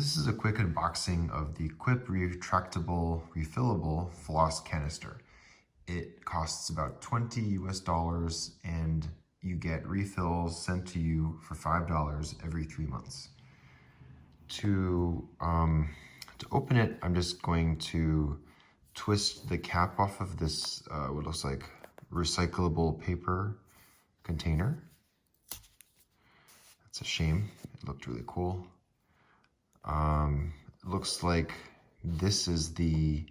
This is a quick unboxing of the Quip retractable refillable floss canister. It costs about $20 US and you get refills sent to you for $5 every 3 months. To open it, I'm just going to twist the cap off of this what looks like recyclable paper container. That's a shame. It looked really cool. It looks like this is the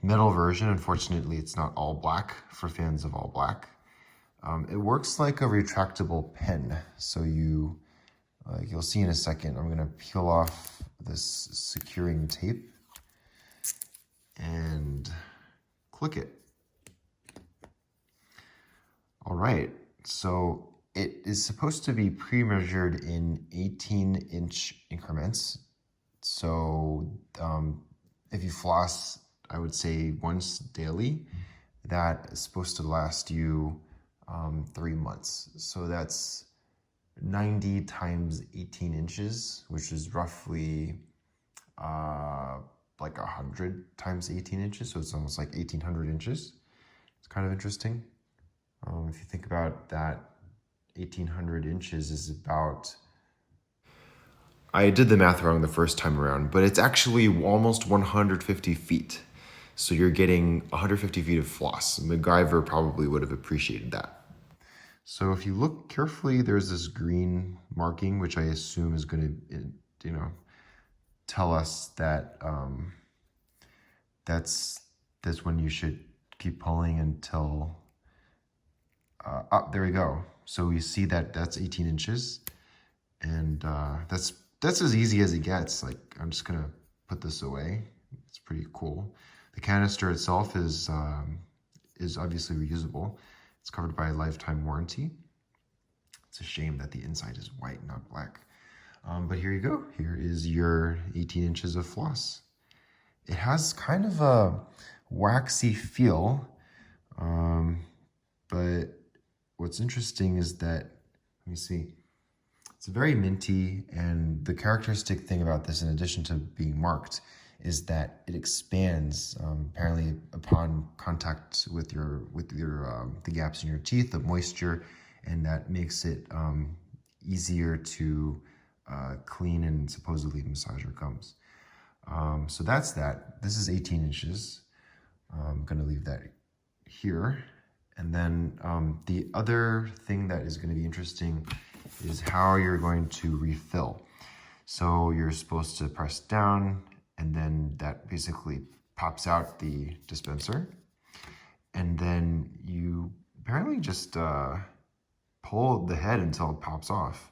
metal version. Unfortunately, it's not all black for fans of all black. It works like a retractable pen. So you'll see in a second, I'm gonna peel off this securing tape and click it. All right, so it is supposed to be pre-measured in 18-inch increments. So if you floss, I would say once daily, that is supposed to last you 3 months. So that's 90 times 18 inches, which is roughly like 100 times 18 inches. So it's almost like 1,800 inches. It's kind of interesting. If you think about that, 1,800 inches is about, I did the math wrong the first time around, but it's actually almost 150 feet. So you're getting 150 feet of floss. MacGyver probably would have appreciated that. So if you look carefully, there's this green marking, which I assume is going to, tell us that that's when you should keep pulling until, there we go. So we see that that's 18 inches, and that's as easy as it gets. Like, I'm just gonna put this away. It's pretty cool. The canister itself is obviously reusable. It's covered by a lifetime warranty. It's a shame that the inside is white, not black. But here you go. Here is your 18 inches of floss. It has kind of a waxy feel, but what's interesting is that, let me see, it's very minty, and the characteristic thing about this, in addition to being marked, is that it expands apparently upon contact with the gaps in your teeth, the moisture, and that makes it easier to clean and supposedly massage your gums. So that's that. This is 18 inches. I'm gonna leave that here. And then the other thing that is going to be interesting is how you're going to refill. So you're supposed to press down, and then that basically pops out the dispenser. And then you apparently just pull the head until it pops off.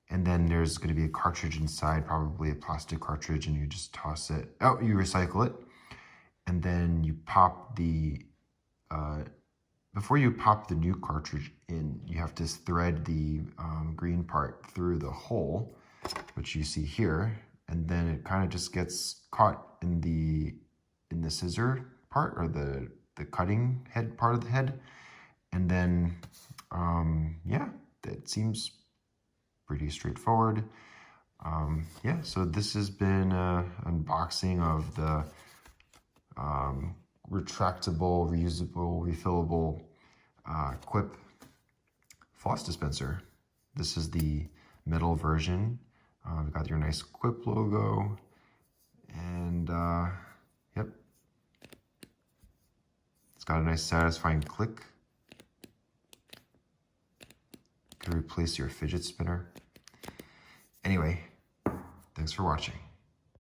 And then there's going to be a cartridge inside, probably a plastic cartridge, and you just toss it out, you recycle it. And then you pop the before you pop the new cartridge in, you have to thread the green part through the hole, which you see here, and then it kind of just gets caught in the scissor part, or the cutting head part of the head. And then, yeah, that seems pretty straightforward. Yeah, so this has been an unboxing of the retractable, reusable, refillable Quip floss dispenser. This is the metal version. We've got your nice Quip logo, and yep, it's got a nice satisfying click. Can replace your fidget spinner. Anyway, thanks for watching.